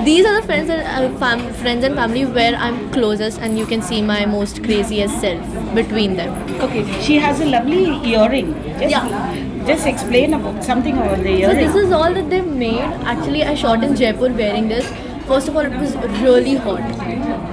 These are the friends and family where I'm closest, and you can see my most craziest self between them. Okay, she has a lovely earring. Yeah. Just explain about something about the So earring. this is all that they've made. Actually, I shot in Jaipur wearing this. First of all, it was really hot.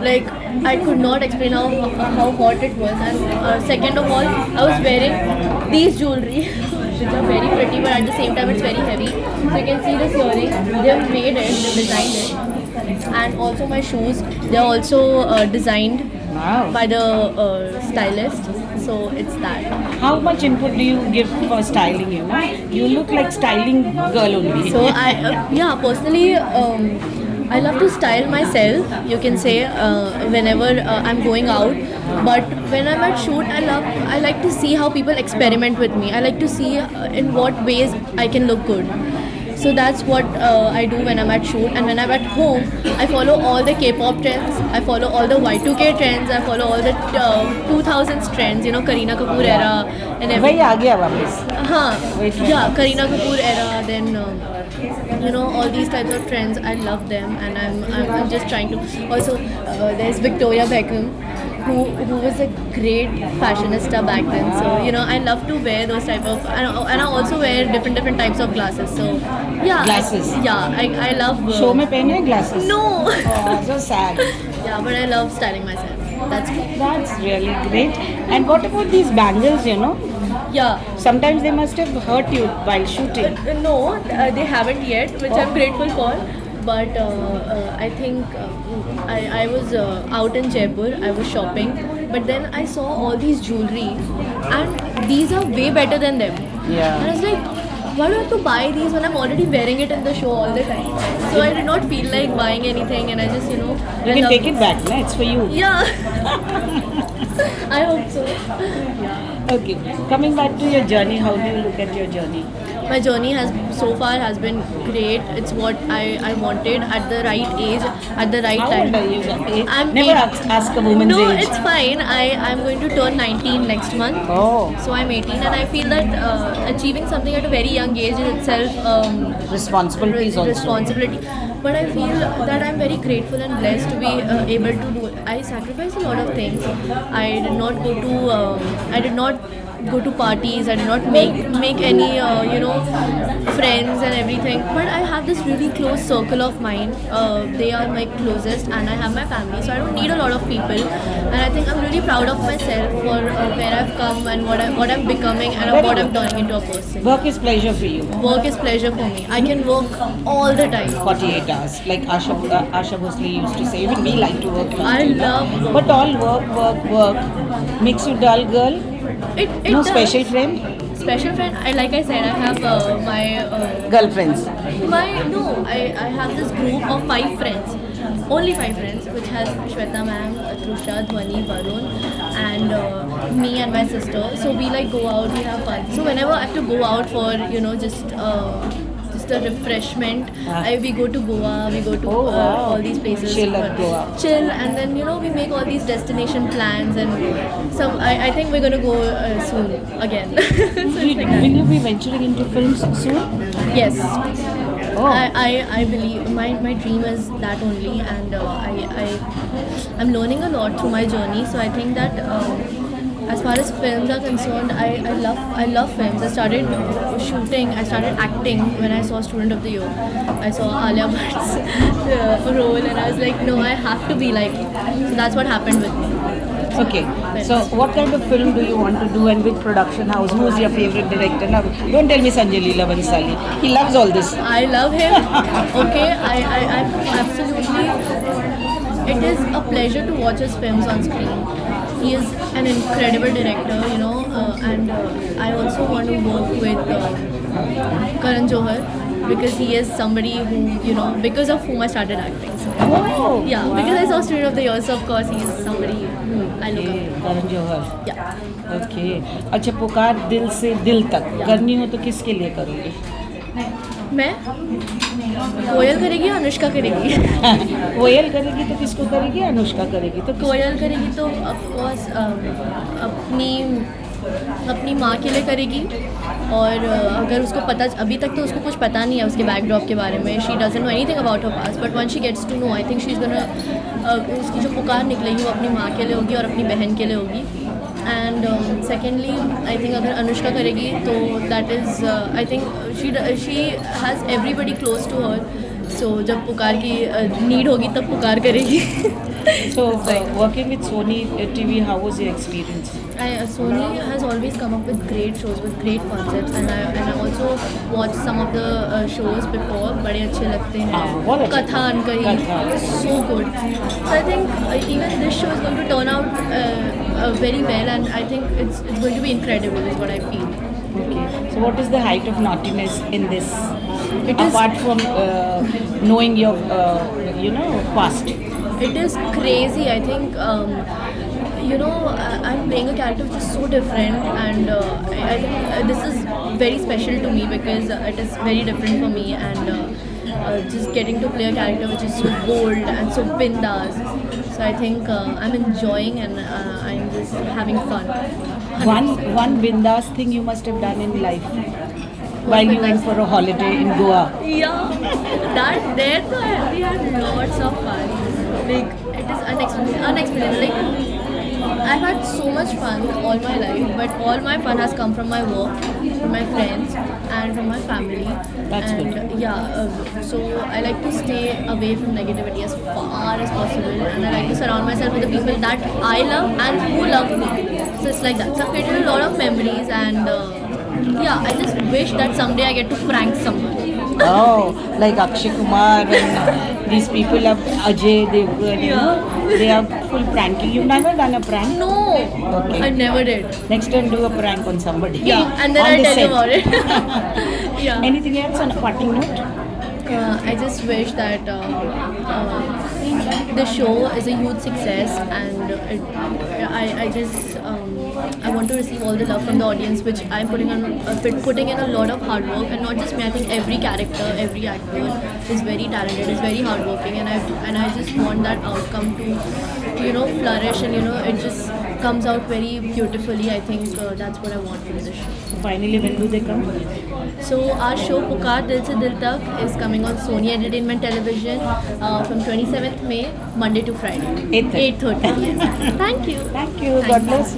Like, I could not explain how hot it was. And second of all, I was wearing these jewelry, which are very pretty, but at the same time, it's very heavy. So you can see this earring. They've made it, they've designed it. And also my shoes, they're also designed Wow. by the stylist. So it's that. How much input do you give for styling? You look like styling girl only. So yeah, personally, I love to style myself. You can say whenever I'm going out, but when I'm at shoot, I like to see how people experiment with me. I like to see in what ways I can look good. So that's what I do when I'm at shoot, and when I'm at home, I follow all the K-pop trends. I follow all the Y2K trends. I follow all the 2000s trends. You know, Kareena Kapoor era and वही everything. आ गया वापस. Wait, Yeah, Kareena Kapoor era, then you know, all these types of trends. I love them, and I'm just trying to. Also, there's Victoria Beckham, who was a great fashionista back then. So you know, I love to wear those type of, and I also wear different types of glasses. So yeah, Glasses? I love. Show में पहने हैं glasses? No. Oh, so sad. Yeah, but I love styling myself. That's cool. That's really great. And what about these bangles? Yeah. Sometimes they must have hurt you while shooting. No, they haven't yet, which I'm grateful for. But I think I was out in Jaipur, I was shopping, but then I saw all these jewelry, and these are way better than them. Yeah. And I was like, why do I have to buy these when I'm already wearing it in the show all the time? So I did not feel like buying anything, and I just, You I can love- take it back, no? It's for you. Yeah. I hope so. Okay. Coming back to your journey, how do you look at your journey? My journey has so far has been great. It's what I wanted at the right age, at the right How time. old are you? I'm Never eight- ask a woman's No, age. it's fine. I'm going to turn 19 next month. Oh, So I'm 18, and I feel that achieving something at a very young age is itself responsibilities also. responsibility. But I feel that I'm very grateful and blessed to be able to do. I sacrificed a lot of things. I did not go to. I did not go to parties. I did not make any friends and everything. But I have this really close circle of mine. They are my closest, and I have my family. So I don't need a lot of people. And I think I'm really proud of myself for where I've come and what I'm becoming and Very what good. I'm turning into a person. Work is pleasure for you. Work is pleasure for me. I can work all the time. 48 hours. Like Asha Bhosle used to say, even we like to work. I love work. But all work makes you dull, girl. It No does. special friend? Special friend. Like I said, I have Girlfriends. I have this group of 5 friends. Only 5 friends, which has Shweta ma'am, Trusha, Dhwani, Varun, and me and my sister. So we go out, we have fun. So whenever I have to go out for just a refreshment, we go to Goa, we go to Oh, wow. all these places. Chill at Goa. Chill, and then we make all these destination plans, and I think we're gonna go soon again. So it's like that. Will you be venturing into films soon? Yes. Oh. I believe my dream is that only, and I'm learning a lot through my journey. So I think that as far as films are concerned, I love films. I started shooting, I started acting when I saw Student of the Year. I saw Alia Bhatt's role, and I was like, no, I have to be like her. So that's what happened with me. Okay. So what kind of film do you want to do, and with production house? Who's your favorite director? Now, don't tell me Sanjay Leela Bhansali. He loves all this. I love him. Okay, I absolutely. It is a pleasure to watch his films on screen. He is an incredible director, and I also want to work with Karan Johar, because he is somebody who, because of whom I started acting. So, Oh. yeah, because I saw Student of the Year, so of course he is somebody who I look up to. Karan Johar. Yeah. Okay. अच्छा, पुकार दिल से दिल तक करनी हो तो किसके लिए करोगे? मैं कोयल करेगी या अनुष्का करेगी? कोयल करेगी तो किसको करेगी? अनुष्का करेगी तो किसको? कोयल करेगी तो ऑफ कोर्स अपनी अपनी माँ के लिए करेगी। और अगर उसको पता, अभी तक तो उसको कुछ पता नहीं है उसके बैकड्रॉप के बारे में, she doesn't know anything about her past, but when she gets to know I think she is gonna, उसकी जो पुकार निकलेगी वो अपनी माँ के लिए होगी और अपनी बहन के लिए होगी। एंड सेकेंडली आई थिंक अगर अनुष्का करेगी तो that is I think she has everybody close to her, so जब पुकार की नीड होगी तब पुकार करेगी। So, working with Sony TV, how was your experience? Sony has always come up with great shows with great concepts, and I also watched some of the shows before. बड़े अच्छे लगते हैं। बहुत अच्छे। कथा अनकही, कथा। so good. So I think even this show is going to turn out very well, and I think it's going to be incredible. Is what I feel. Okay. So, what is the height of naughtiness in this? It is- Apart from knowing your, past. It is crazy. I think I'm playing a character which is so different, and I think this is very special to me because it is very different for me, and just getting to play a character which is so bold and so bindas. So I think I'm enjoying, and I'm just having fun. One bindas thing you must have done in life while you went for a holiday in Goa. Yeah, that there too, we had lots of fun. Like it is unexplainable. Like I've had so much fun all my life, but all my fun has come from my work, from my friends, and from my family. That's and good. So I like to stay away from negativity as far as possible, and I like to surround myself with the people that I love and who love me. So it's like that. So I've created a lot of memories, and I just wish that someday I get to prank someone. Oh, like Akshay Kumar and these people are Ajay Devgan, they are full pranking. You've never done a prank? No, Okay. I never did. Next time do a prank on somebody. Yeah, and then On I'll the tell you set. about it. Yeah. Anything else on a parting note? I just wish that the show is a huge success, and I want to receive all the love from the audience, which I'm putting in a lot of hard work, and not just me. I think every character, every actor is very talented, is very hardworking, and I just want that outcome to flourish, and it just comes out very beautifully. I think that's what I want from the show. Finally, when do they come? So our show Pukar Dil Se Dil Tak is coming on Sony Entertainment Television from 27th May, Monday to Friday. 8:30. 8:30. Yes. Thank you. Thank you. God bless.